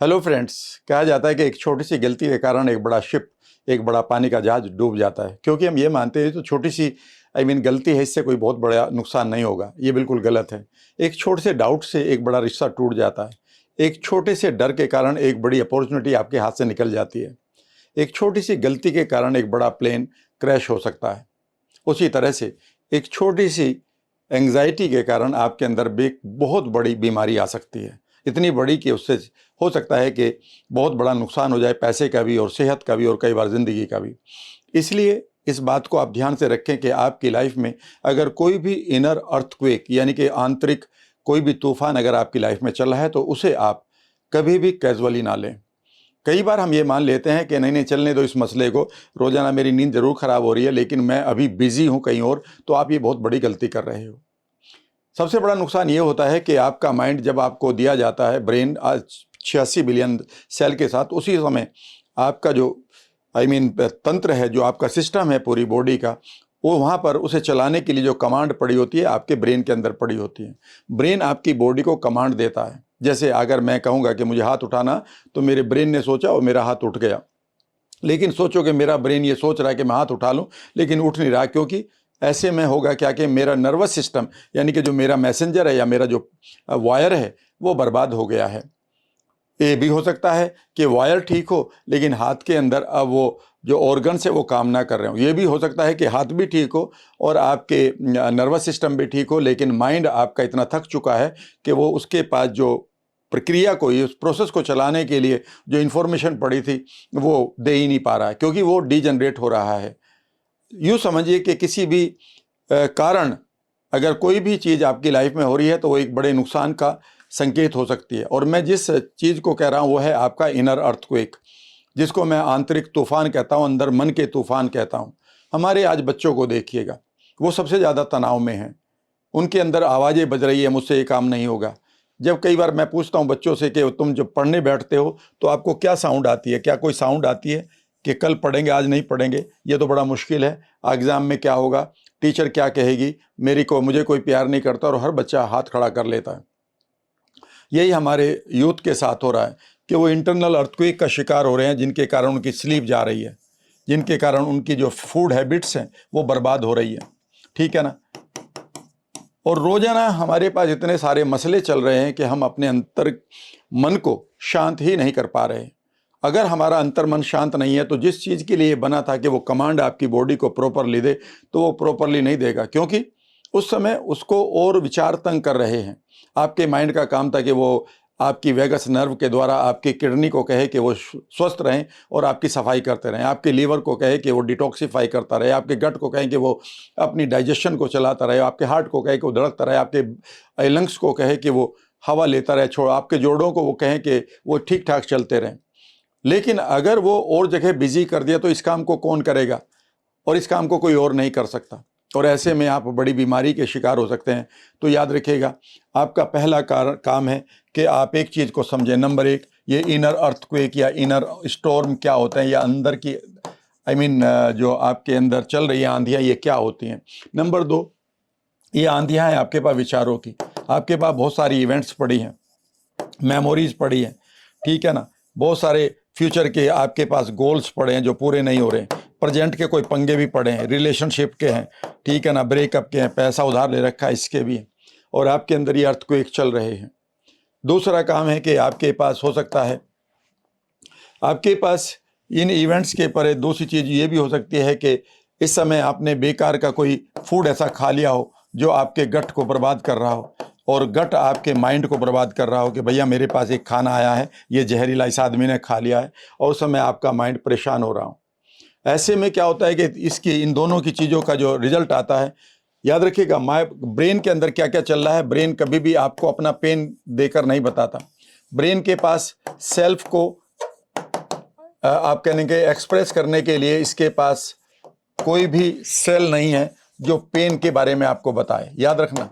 Hello friends. कहा जाता है कि एक छोटी सी गलती के कारण एक बड़ा शिप, एक बड़ा पानी का जहाज डूब जाता है। क्योंकि हम ये मानते हैं तो छोटी सी गलती है, इससे कोई बहुत बड़ा नुकसान नहीं होगा। ये बिल्कुल गलत है। एक छोटे से डाउट से एक बड़ा रिश्ता टूट जाता है। एक छोटे से डर के कारण एक बड़ी अपॉर्चुनिटी आपके हाथ से निकल जाती है। एक छोटी सी गलती के कारण एक बड़ा प्लेन क्रैश हो सकता है। उसी तरह से एक छोटी सी एंग्जाइटी के कारण आपके अंदर भी एक बहुत बड़ी बीमारी आ सकती है। इतनी बड़ी कि उससे हो सकता है कि बहुत बड़ा नुकसान हो जाए, पैसे का भी और सेहत का भी और कई बार ज़िंदगी का भी। इसलिए इस बात को आप ध्यान से रखें कि आपकी लाइफ में अगर कोई भी इनर अर्थक्वेक यानी कि आंतरिक कोई भी तूफान अगर आपकी लाइफ में चल रहा है तो उसे आप कभी भी कैजुअली ना लें। कई बार हम ये मान लेते हैं कि नहीं नहीं चलने दो इस मसले को, रोज़ाना मेरी नींद ज़रूर ख़राब हो रही है लेकिन मैं अभी बिज़ी हूँ कहीं और, तो आप ये बहुत बड़ी गलती कर रहे हो। सबसे बड़ा नुकसान ये होता है कि आपका माइंड जब आपको दिया जाता है, ब्रेन आज 86 बिलियन सेल के साथ, उसी समय आपका जो तंत्र है, जो आपका सिस्टम है पूरी बॉडी का, वो वहाँ पर उसे चलाने के लिए जो कमांड पड़ी होती है आपके ब्रेन के अंदर पड़ी होती है। ब्रेन आपकी बॉडी को कमांड देता है। जैसे अगर मैं कहूँगा कि मुझे हाथ उठाना, तो मेरे ब्रेन ने सोचा और मेरा हाथ उठ गया। लेकिन सोचो कि मेरा ब्रेन ये सोच रहा है कि मैं हाथ उठा लूं, लेकिन उठ नहीं रहा। क्योंकि ऐसे में होगा क्या कि मेरा नर्वस सिस्टम यानी कि जो मेरा मैसेंजर है या मेरा जो वायर है वो बर्बाद हो गया है। ये भी हो सकता है कि वायर ठीक हो लेकिन हाथ के अंदर अब वो जो ऑर्गन्स है वो काम ना कर रहे हो। ये भी हो सकता है कि हाथ भी ठीक हो और आपके नर्वस सिस्टम भी ठीक हो, लेकिन माइंड आपका इतना थक चुका है कि वो उसके पास जो प्रक्रिया को, उस प्रोसेस को चलाने के लिए जो इन्फॉर्मेशन पड़ी थी वो दे ही नहीं पा रहा है, क्योंकि वो डीजनरेट हो रहा है। यूँ समझिए कि किसी भी कारण अगर कोई भी चीज़ आपकी लाइफ में हो रही है तो वो एक बड़े नुकसान का संकेत हो सकती है। और मैं जिस चीज़ को कह रहा हूँ वो है आपका इनर अर्थक्वेक, जिसको मैं आंतरिक तूफान कहता हूँ, अंदर मन के तूफान कहता हूँ। हमारे आज बच्चों को देखिएगा, वो सबसे ज़्यादा तनाव में हैं। उनके अंदर आवाज़ें बज रही है, मुझसे ये काम नहीं होगा। जब कई बार मैं पूछता हूँ बच्चों से कि तुम जब पढ़ने बैठते हो तो आपको क्या साउंड आती है, क्या कोई साउंड आती है कि कल पढ़ेंगे आज नहीं पढ़ेंगे, ये तो बड़ा मुश्किल है, एग्ज़ाम में क्या होगा, टीचर क्या कहेगी, मुझे कोई प्यार नहीं करता, और हर बच्चा हाथ खड़ा कर लेता है। यही हमारे यूथ के साथ हो रहा है कि वो इंटरनल अर्थक्वेक का शिकार हो रहे हैं, जिनके कारण उनकी स्लीप जा रही है, जिनके कारण उनकी जो फूड हैबिट्स हैं वो बर्बाद हो रही है। ठीक है ना। और रोज़ाना हमारे पास इतने सारे मसले चल रहे हैं कि हम अपने अंतर मन को शांत ही नहीं कर पा रहे हैं। अगर हमारा अंतर मन शांत नहीं है तो जिस चीज़ के लिए बना था कि वो कमांड आपकी बॉडी को प्रॉपरली दे, तो वो प्रॉपरली नहीं देगा, क्योंकि उस समय उसको और विचार तंग कर रहे हैं। आपके माइंड का काम था कि वो आपकी वेगस नर्व के द्वारा आपकी किडनी को कहे कि वो स्वस्थ रहें और आपकी सफाई करते रहें, आपके लीवर को कहे कि वो डिटॉक्सिफाई करता रहे, आपके गट को कहें कि वो अपनी डाइजेशन को चलाता रहे, आपके हार्ट को कहे कि वो धड़कता रहे, आपके लंग्स को कहे कि वो हवा लेता रहे, आपके जोड़ों को वो कहें कि वो ठीक ठाक चलते रहें। लेकिन अगर वो और जगह बिजी कर दिया तो इस काम को कौन करेगा, और इस काम को कोई और नहीं कर सकता, और ऐसे में आप बड़ी बीमारी के शिकार हो सकते हैं। तो याद रखिएगा, आपका पहला काम है कि आप एक चीज़ को समझें। नंबर एक, ये इनर अर्थक्वेक या इनर स्टॉर्म क्या होता है, या अंदर की जो आपके अंदर चल रही है आंधियाँ, ये क्या होती हैं। नंबर दो, ये आंधियाँ हैं आपके पास विचारों की। आपके पास बहुत सारी इवेंट्स पड़ी हैं, मेमोरीज पड़ी हैं, ठीक है ना। बहुत सारे फ्यूचर के आपके पास गोल्स पड़े हैं जो पूरे नहीं हो रहे हैं। प्रेजेंट के कोई पंगे भी पड़े हैं, रिलेशनशिप के हैं, ठीक है ना, ब्रेकअप के हैं, पैसा उधार ले रखा है इसके भी हैं, और आपके अंदर ये अर्थक्वेक चल रहे हैं। दूसरा काम है कि आपके पास हो सकता है, आपके पास इन इवेंट्स के परे दूसरी चीज़ ये भी हो सकती है कि इस समय आपने बेकार का कोई फूड ऐसा खा लिया हो जो आपके गट को बर्बाद कर रहा हो, और गट आपके माइंड को बर्बाद कर रहा हो कि भैया मेरे पास एक खाना आया है, ये जहरीला इस आदमी ने खा लिया है, और उस समय आपका माइंड परेशान हो रहा हो। ऐसे में क्या होता है कि इन दोनों की चीज़ों का जो रिजल्ट आता है, याद रखिएगा, ब्रेन के अंदर क्या क्या चल रहा है। ब्रेन कभी भी आपको अपना पेन देकर नहीं बताता। ब्रेन के पास सेल्फ को आप कहेंगे एक्सप्रेस करने के लिए इसके पास कोई भी सेल नहीं है जो पेन के बारे में आपको बताए। याद रखना,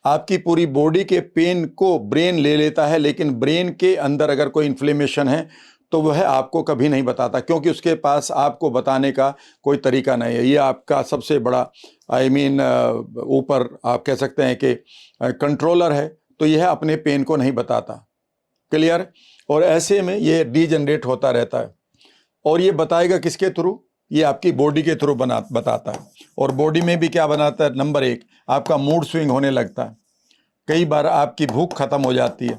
आपकी पूरी बॉडी के पेन को ब्रेन ले लेता है, लेकिन ब्रेन के अंदर अगर कोई इन्फ्लेमेशन है तो वह आपको कभी नहीं बताता, क्योंकि उसके पास आपको बताने का कोई तरीका नहीं है। ये आपका सबसे बड़ा ऊपर आप कह सकते हैं कि कंट्रोलर है, तो यह अपने पेन को नहीं बताता। क्लियर। और ऐसे में ये डीजनरेट होता रहता है, और ये बताएगा किसके थ्रू, ये आपकी बॉडी के थ्रू बताता है। और बॉडी में भी क्या बनाता है, नंबर 1 आपका मूड स्विंग होने लगता है, कई बार आपकी भूख खत्म हो जाती है,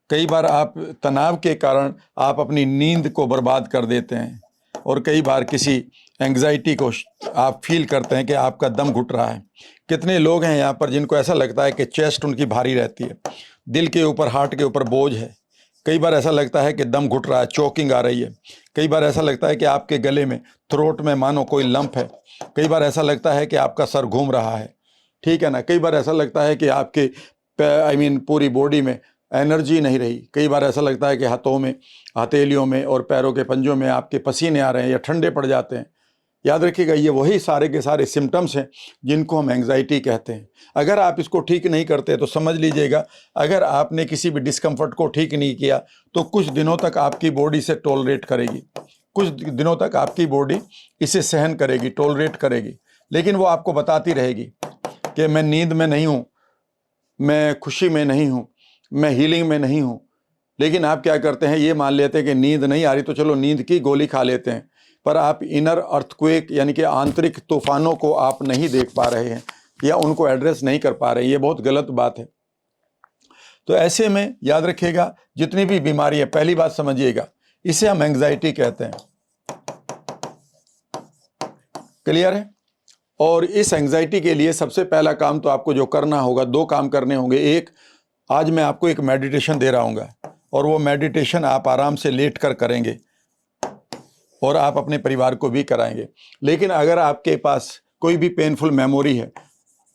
कई बार आप तनाव के कारण आप अपनी नींद को बर्बाद कर देते हैं, और कई बार किसी एंग्जाइटी को आप फील करते हैं कि आपका दम घुट रहा है। कितने लोग हैं यहाँ पर जिनको ऐसा लगता है कि चेस्ट उनकी भारी रहती है, दिल के ऊपर, हार्ट के ऊपर बोझ है। कई बार ऐसा लगता है कि दम घुट रहा है, चोकिंग आ रही है। कई बार ऐसा लगता है कि आपके गले में, थ्रोट में मानो कोई लंप है। कई बार ऐसा लगता है कि आपका सर घूम रहा है, ठीक है ना। कई बार ऐसा लगता है कि आपके पूरी बॉडी में एनर्जी नहीं रही। कई बार ऐसा लगता है कि हाथों में, हथेलियों में और पैरों के पंजों में आपके पसीने आ रहे हैं या ठंडे पड़ जाते हैं। याद रखिएगा, ये वही सारे के सारे सिम्टम्स हैं जिनको हम एंग्जाइटी कहते हैं। अगर आप इसको ठीक नहीं करते तो समझ लीजिएगा, अगर आपने किसी भी डिस्कम्फर्ट को ठीक नहीं किया तो कुछ दिनों तक आपकी बॉडी से टॉलरेट करेगी, कुछ दिनों तक आपकी बॉडी इसे सहन करेगी, टॉलरेट करेगी। लेकिन वो आपको बताती रहेगी कि मैं नींद में नहीं हूँ, मैं खुशी में नहीं हूँ, मैं हीलिंग में नहीं हूँ। लेकिन आप क्या करते हैं, ये मान लेते हैं कि नींद नहीं आ रही तो चलो नींद की गोली खा लेते हैं, पर आप इनर अर्थक्वेक यानी कि आंतरिक तूफानों को आप नहीं देख पा रहे हैं या उनको एड्रेस नहीं कर पा रहे हैं। ये बहुत गलत बात है। तो ऐसे में याद रखिएगा, जितनी भी बीमारी है, पहली बात समझिएगा, इसे हम एंग्जाइटी कहते हैं। क्लियर है। और इस एंग्जाइटी के लिए सबसे पहला काम तो आपको जो करना होगा, 2 काम करने होंगे। एक, आज मैं आपको एक मेडिटेशन दे रहा हूँ और वो मेडिटेशन आप आराम से लेट कर करेंगे और आप अपने परिवार को भी कराएंगे। लेकिन अगर आपके पास कोई भी पेनफुल मेमोरी है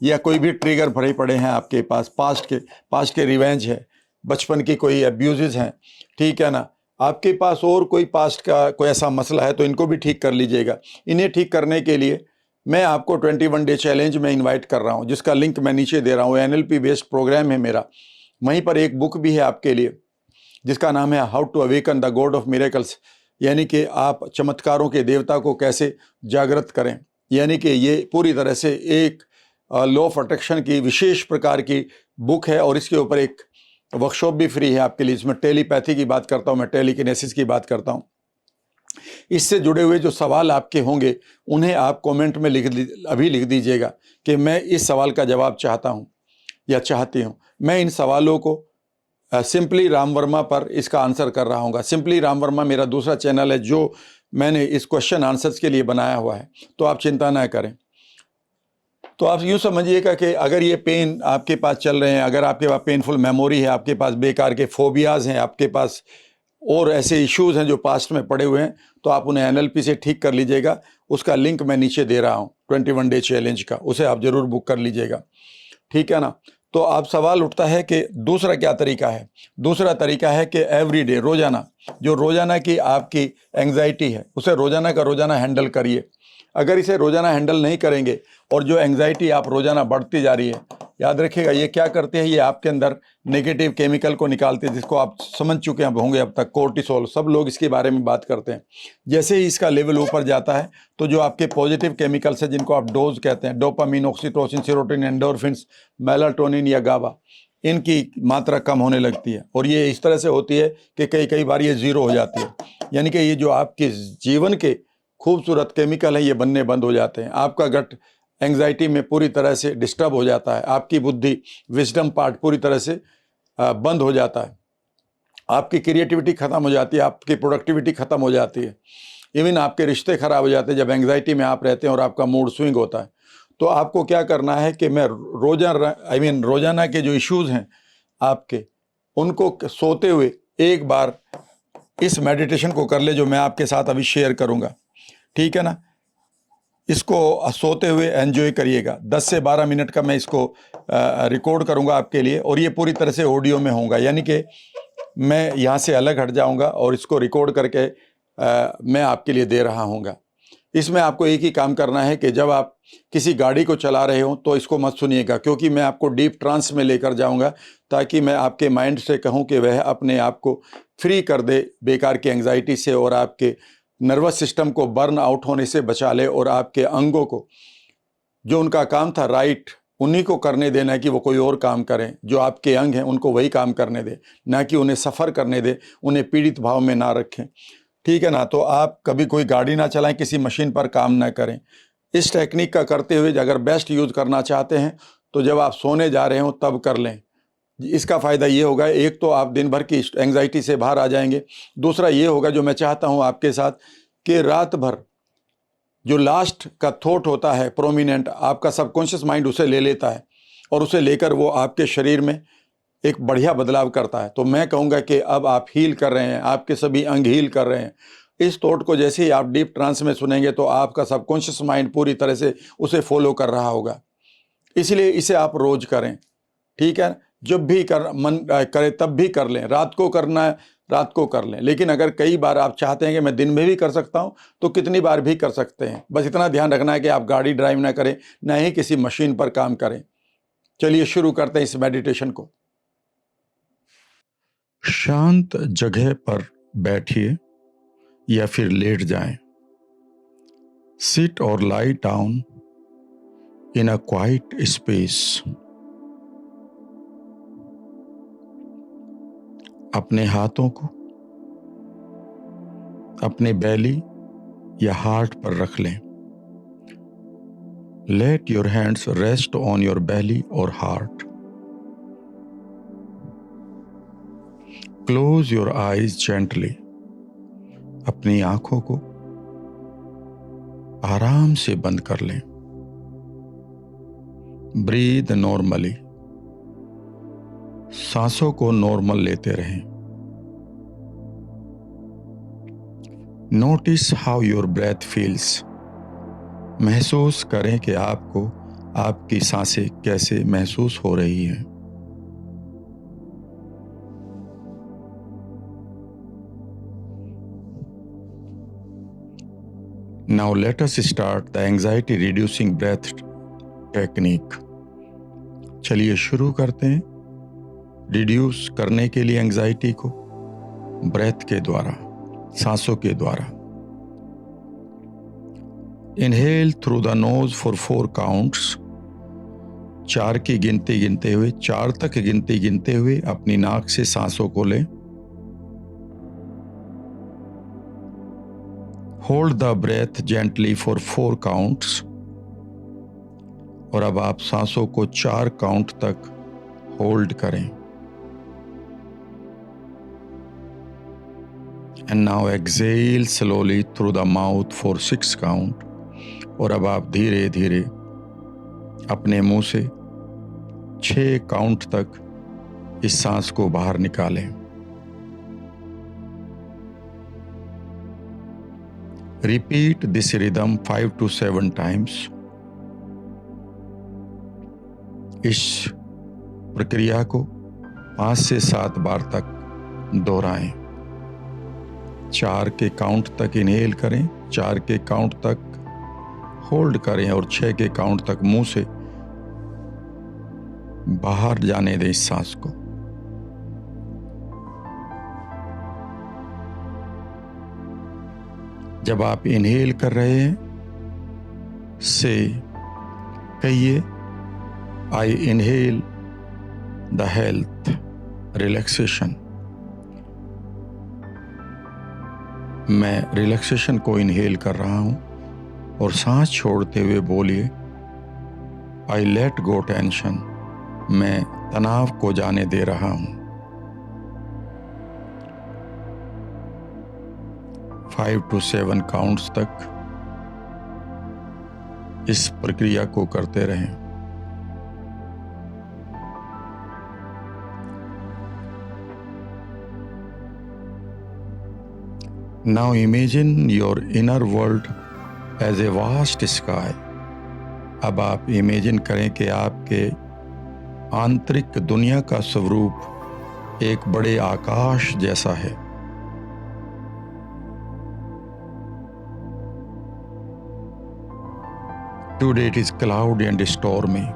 या कोई भी ट्रिगर भरे पड़े हैं आपके पास, पास्ट के रिवेंज है, बचपन की कोई अब्यूज़ हैं, ठीक है ना, आपके पास और कोई पास्ट का कोई ऐसा मसला है तो इनको भी ठीक कर लीजिएगा। इन्हें ठीक करने के लिए मैं आपको 21 डे चैलेंज में इनवाइट कर रहा हूँ, जिसका लिंक मैं नीचे दे रहा हूँ। NLP बेस्ड प्रोग्राम है मेरा। वहीं पर एक बुक भी है आपके लिए जिसका नाम है how to awaken the god of miracles, यानी कि आप चमत्कारों के देवता को कैसे जागृत करें। यानी कि ये पूरी तरह से एक लॉ ऑफ अट्रैक्शन की विशेष प्रकार की बुक है, और इसके ऊपर एक वर्कशॉप भी फ्री है आपके लिए। इसमें टेलीपैथी की बात करता हूँ मैं, टेलीकिनेसिस की बात करता हूँ। इससे जुड़े हुए जो सवाल आपके होंगे उन्हें आप कमेंट में अभी लिख दीजिएगा कि मैं इस सवाल का जवाब चाहता हूँ या चाहती हूँ। मैं इन सवालों को सिंपली राम वर्मा पर इसका आंसर कर रहा हूँ। सिंपली राम वर्मा मेरा दूसरा चैनल है जो मैंने इस क्वेश्चन आंसर्स के लिए बनाया हुआ है, तो आप चिंता ना करें। तो आप यूँ समझिएगा कि अगर ये पेन आपके पास चल रहे हैं, अगर आपके पास पेनफुल मेमोरी है, आपके पास बेकार के फोबियाज़ हैं, आपके पास और ऐसे इश्यूज़ हैं जो पास्ट में पड़े हुए हैं, तो आप उन्हें NLP से ठीक कर लीजिएगा। उसका लिंक मैं नीचे दे रहा हूँ 21 डे चैलेंज का, उसे आप ज़रूर बुक कर लीजिएगा, ठीक है ना। तो आप सवाल उठता है कि दूसरा क्या तरीका है। दूसरा तरीका है कि एवरीडे, रोज़ाना, जो रोज़ाना की आपकी एंग्जाइटी है उसे रोज़ाना का रोज़ाना हैंडल करिए। अगर इसे रोज़ाना हैंडल नहीं करेंगे और जो एंग्जाइटी आप रोज़ाना बढ़ती जा रही है, याद रखिएगा ये क्या करते हैं, ये आपके अंदर नेगेटिव केमिकल को निकालते हैं, जिसको आप समझ चुके होंगे अब तक, कोर्टिसोल। सब लोग इसके बारे में बात करते हैं। जैसे ही इसका लेवल ऊपर जाता है तो जो आपके पॉजिटिव केमिकल्स हैं, जिनको आप डोज कहते हैं, dopamine, oxytocin, serotonin, endorphins, melatonin या गाबा, इनकी मात्रा कम होने लगती है। और ये इस तरह से होती है कि कई बार ये ज़ीरो हो जाती है। यानी कि ये जो आपके जीवन के खूबसूरत केमिकल हैं ये बनने बंद हो जाते हैं। आपका गट एंग्जाइटी में पूरी तरह से डिस्टर्ब हो जाता है। आपकी बुद्धि, विजडम पार्ट पूरी तरह से बंद हो जाता है। आपकी क्रिएटिविटी ख़त्म हो जाती है, आपकी प्रोडक्टिविटी ख़त्म हो जाती है। इवन आपके रिश्ते ख़राब हो जाते हैं जब एंग्जाइटी में आप रहते हैं और आपका मूड स्विंग होता है। तो आपको क्या करना है कि मैं रोज़ाना के जो इश्यूज़ हैं आपके, उनको सोते हुए एक बार इस मेडिटेशन को कर ले जो मैं आपके साथ अभी शेयर करूँगा, ठीक है ना। इसको सोते हुए एंजॉय करिएगा। 10 से 12 मिनट का मैं इसको रिकॉर्ड करूंगा आपके लिए, और ये पूरी तरह से ऑडियो में होगा। यानी कि मैं यहाँ से अलग हट जाऊंगा और इसको रिकॉर्ड करके मैं आपके लिए दे रहा हूँगा। इसमें आपको एक ही काम करना है कि जब आप किसी गाड़ी को चला रहे हो तो इसको मत सुनिएगा, क्योंकि मैं आपको डीप ट्रांस में लेकर जाऊंगा, ताकि मैं आपके माइंड से कहूँ कि वह अपने आप को फ्री कर दे बेकार की एंग्जाइटी से, और आपके नर्वस सिस्टम को बर्न आउट होने से बचा ले, और आपके अंगों को जो उनका काम था राइट उन्हीं को करने देना कि वो कोई और काम करें। जो आपके अंग हैं उनको वही काम करने दें, ना कि उन्हें सफ़र करने दें, उन्हें पीड़ित भाव में ना रखें। ठीक है ना। तो आप कभी कोई गाड़ी ना चलाएं, किसी मशीन पर काम ना करें। इस टेक्निक का करते हुए अगर बेस्ट यूज़ करना चाहते हैं तो जब आप सोने जा रहे हो तब कर लें। इसका फ़ायदा ये होगा, एक तो आप दिन भर की एंग्जाइटी से बाहर आ जाएंगे। दूसरा ये होगा, जो मैं चाहता हूँ आपके साथ, कि रात भर जो लास्ट का थॉट होता है प्रोमिनेंट, आपका सबकॉन्शियस माइंड उसे ले लेता है और उसे लेकर वो आपके शरीर में एक बढ़िया बदलाव करता है। तो मैं कहूँगा कि अब आप हील कर रहे हैं, आपके सभी अंग हील कर रहे हैं। इस थॉट को जैसे ही आप डीप ट्रांस में सुनेंगे तो आपका सबकॉन्शियस माइंड पूरी तरह से उसे फॉलो कर रहा होगा। इसलिए इसे आप रोज करें। ठीक है। जब भी मन करे तब भी कर लें। रात को करना है रात को कर लें, लेकिन अगर कई बार आप चाहते हैं कि मैं दिन में भी कर सकता हूं तो कितनी बार भी कर सकते हैं। बस इतना ध्यान रखना है कि आप गाड़ी ड्राइव ना करें, ना ही किसी मशीन पर काम करें। चलिए शुरू करते हैं इस मेडिटेशन को। शांत जगह पर बैठिए या फिर लेट जाएं। सिट और lie down in a quite space. अपने हाथों को अपने बेली या हार्ट पर रख लें। Let your hands rest on your belly और heart. Close your eyes gently. अपनी आंखों को आराम से बंद कर लें। Breathe normally. सांसों को नॉर्मल लेते रहें। Notice how your breath feels. महसूस करें कि आपको आपकी सांसें कैसे महसूस हो रही हैं। Now let us start the anxiety reducing breath technique. चलिए शुरू करते हैं रिड्यूस करने के लिए एंजाइटी को ब्रेथ के द्वारा, सांसों के द्वारा। Inhale through the nose for 4 counts. 4 की गिनती गिनते हुए, 4 तक गिनती गिनते हुए अपनी नाक से सांसों को लें। Hold the breath gently for 4 counts. और अब आप सांसों को 4 काउंट तक होल्ड करें। And now exhale slowly through the mouth for 6 count. और अब आप धीरे धीरे अपने मुंह से 6 काउंट तक इस सांस को बाहर निकालें। Repeat this rhythm 5 to 7 times। इस प्रक्रिया को 5 से 7 बार तक दोहराएं। 4 के काउंट तक इनहेल करें, 4 के काउंट तक होल्ड करें और 6 के काउंट तक मुंह से बाहर जाने दें इस सांस को। जब आप इनहेल कर रहे हैं से कहिए, आई इनहेल द हेल्थ रिलैक्सेशन। मैं रिलैक्सेशन को इनहेल कर रहा हूं। और सांस छोड़ते हुए बोलिए, आई लेट गो टेंशन। मैं तनाव को जाने दे रहा हूं। 5 to 7 काउंट्स तक इस प्रक्रिया को करते रहें। Now imagine your inner world as a vast sky। अब आप इमेजिन करें कि आपके आंतरिक दुनिया का स्वरूप एक बड़े आकाश जैसा है। Today it is cloudy and stormy।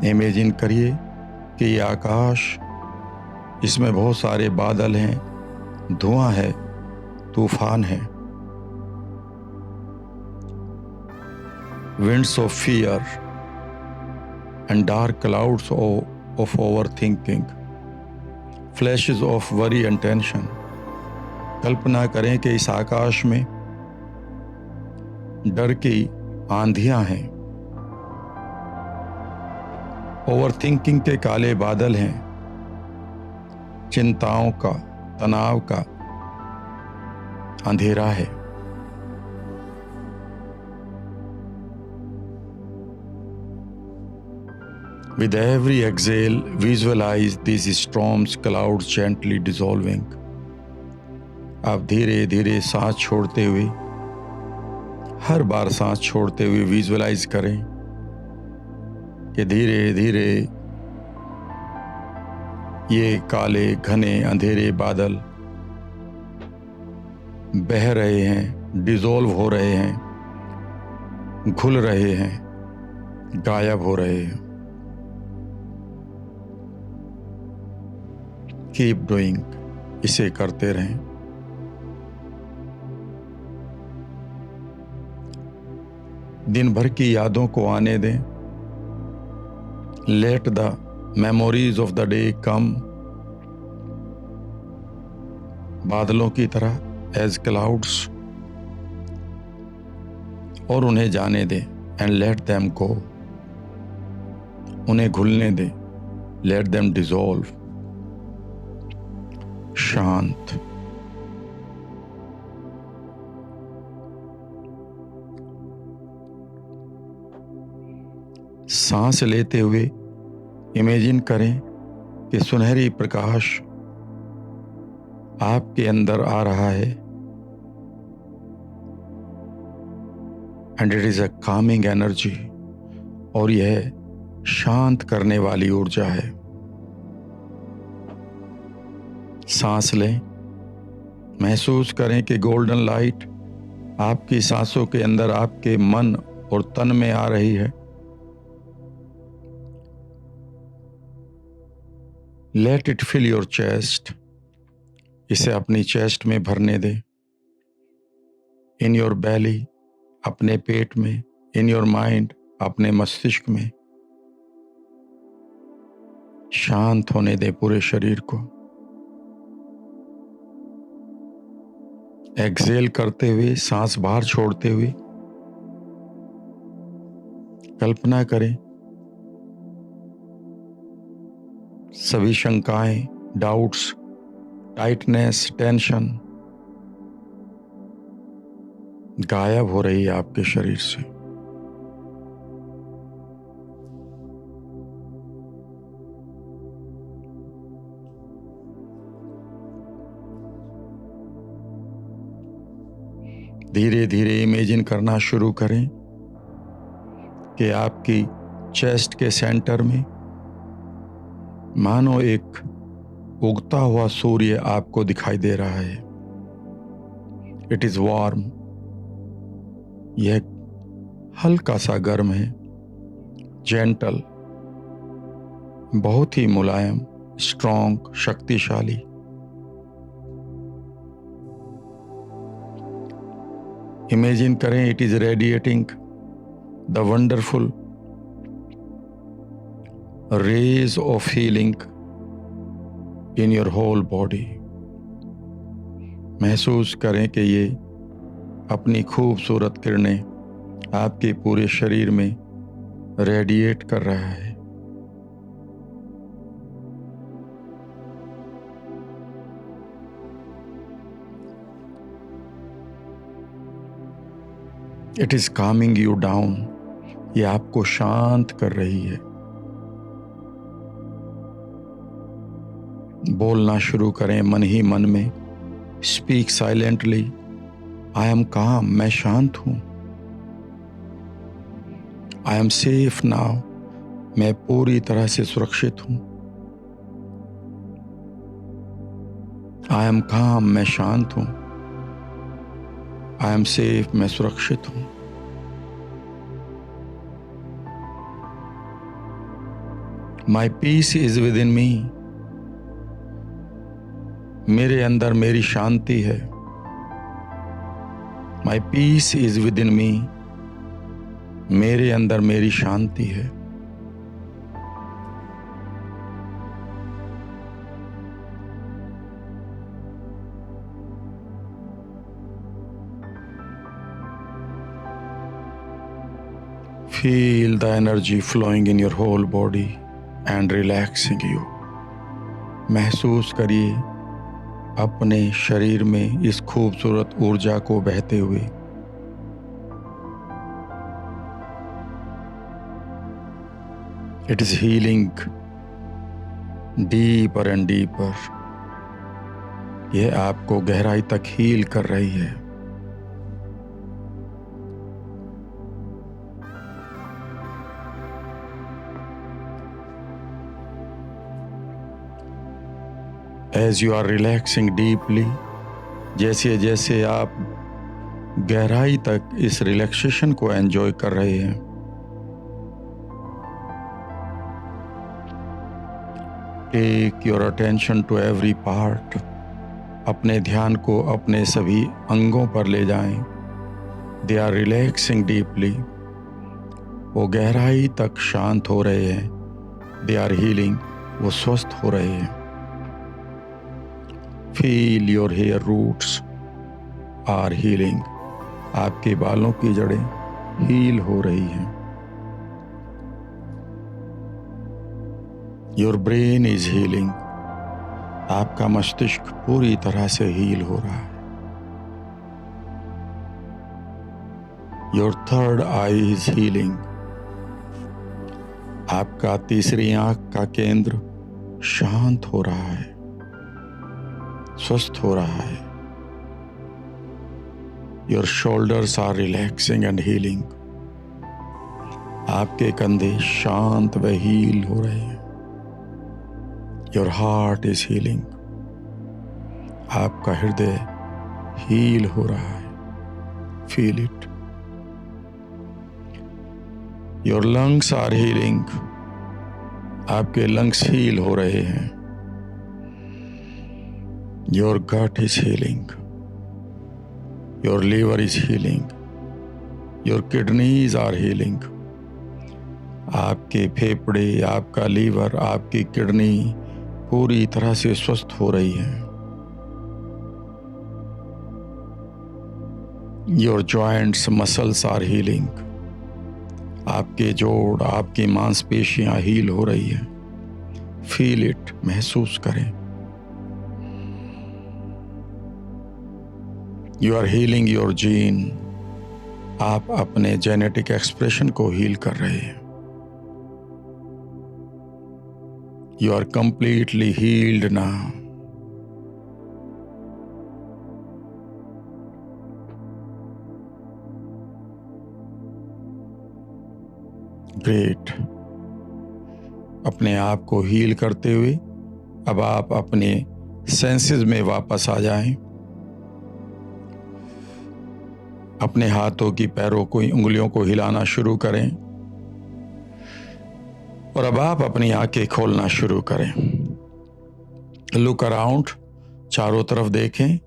Imagine करिए कि ये आकाश, इसमें बहुत सारे बादल हैं, धुआं है, तूफान है। winds of fear and dark clouds of overthinking, flashes of worry and tension. कल्पना करें कि इस आकाश में डर की आंधियां हैं, ओवरथिंकिंग के काले बादल हैं, चिंताओं का, तनाव का अंधेरा है। With every exhale, visualize these storms clouds gently dissolving. आप धीरे धीरे सांस छोड़ते हुए, हर बार सांस छोड़ते हुए विजुअलाइज करें कि धीरे धीरे ये काले घने अंधेरे बादल बह रहे हैं, डिसॉल्व हो रहे हैं, घुल रहे हैं, गायब हो रहे हैं। कीप डूइंग, इसे करते रहें। दिन भर की यादों को आने दें। Let the memories of the day come, बादलों की तरह एज क्लाउड्स, और उन्हें जाने दें। एंड लेट देम गो, उन्हें घुलने दें। Let them dissolve. शांत, सांस लेते हुए इमेजिन करें कि सुनहरी प्रकाश आपके अंदर आ रहा है and it is a Kameng energy, और यह शांत करने वाली ऊर्जा है। सांस लें, महसूस करें कि गोल्डन लाइट आपकी सांसों के अंदर आपके मन और तन में आ रही है। Let it fill your chest, इसे अपनी चेस्ट में भरने दें। इन योर बेली, अपने पेट में। इन योर माइंड, अपने मस्तिष्क में। शांत होने दें पूरे शरीर को। एक्सेल करते हुए, सांस बाहर छोड़ते हुए कल्पना करें सभी शंकाएं, डाउट्स, टाइटनेस, टेंशन गायब हो रही है आपके शरीर से। धीरे धीरे इमेजिन करना शुरू करें कि आपकी चेस्ट के सेंटर में मानो एक उगता हुआ सूर्य आपको दिखाई दे रहा है। इट इज वार्म, यह हल्का सा गर्म है, जेंटल, बहुत ही मुलायम, स्ट्रॉन्ग, शक्तिशाली। इमेजिन करें it is radiating the wonderful rays of healing in your whole body. महसूस करें कि ये अपनी खूबसूरत किरणें आपके पूरे शरीर में रेडिएट कर रहा है। It is Kameng you down, ये आपको शांत कर रही है। बोलना शुरू करें मन ही मन में। स्पीक साइलेंटली, आई एम काम, मैं शांत हूं। आई एम सेफ नाउ, मैं पूरी तरह से सुरक्षित हूं। आई एम काम, मैं शांत हूं। आई एम सेफ, मैं सुरक्षित हूं। माई पीस इज विद इन मी, मेरे अंदर मेरी शांति है। माई पीस इज विद इन मी, मेरे अंदर मेरी शांति है। Feel the energy flowing in your whole body and relaxing you. महसूस करिए अपने शरीर में इस खूबसूरत ऊर्जा को बहते हुए। It is healing deeper and deeper. यह आपको गहराई तक हील कर रही है। As you are relaxing deeply, जैसे जैसे आप गहराई तक इस रिलैक्सेशन को एंजॉय कर रहे हैं, take your attention to every part. अपने ध्यान को अपने सभी अंगों पर ले जाएं। They are relaxing deeply. वो गहराई तक शांत हो रहे हैं। They are healing. वो स्वस्थ हो रहे हैं। Feel your hair roots are healing. आपके बालों की जड़ें हील हो रही हैं। Your brain is healing. आपका मस्तिष्क पूरी तरह से हील हो रहा है। Your third eye is healing. आपका तीसरी आंख का केंद्र शांत हो रहा है, स्वस्थ हो रहा है। Your shoulders are relaxing and healing. आपके कंधे शांत व हील हो रहे हैं। Your heart is healing. आपका हृदय हील हो रहा है। Feel it. Your lungs are healing. आपके लंग्स हील हो रहे हैं। Your gut is healing. Your liver is healing. Your kidneys are healing. आपके फेफड़े, आपका लीवर, आपकी किडनी पूरी तरह से स्वस्थ हो रही है। Your joints, muscles are healing. आपके जोड़, आपकी मांसपेशियां हील हो रही है। Feel it. महसूस करें। You are healing your gene. आप अपने जेनेटिक एक्सप्रेशन को हील कर रहे हैं। You are completely healed now. Great. अपने आप को हील करते हुए अब आप अपने सेंसेस में वापस आ जाएं। अपने हाथों की, पैरों को, उंगलियों को हिलाना शुरू करें और अब आप अपनी आंखें खोलना शुरू करें। Look around. चारों तरफ देखें।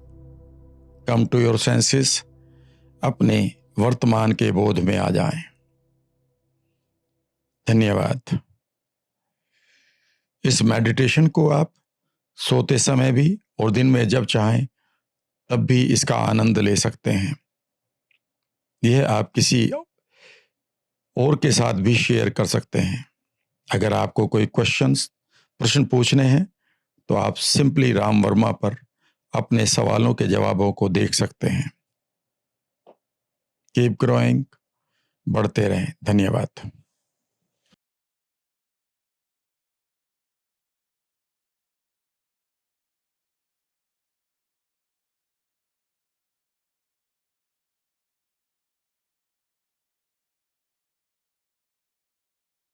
Come to your senses. अपने वर्तमान के बोध में आ जाएं। धन्यवाद। इस मेडिटेशन को आप सोते समय भी और दिन में जब चाहें तब भी इसका आनंद ले सकते हैं। यह आप किसी और के साथ भी शेयर कर सकते हैं। अगर आपको कोई प्रश्न पूछने हैं तो आप सिंपली राम वर्मा पर अपने सवालों के जवाबों को देख सकते हैं। Keep growing. बढ़ते रहें। धन्यवाद।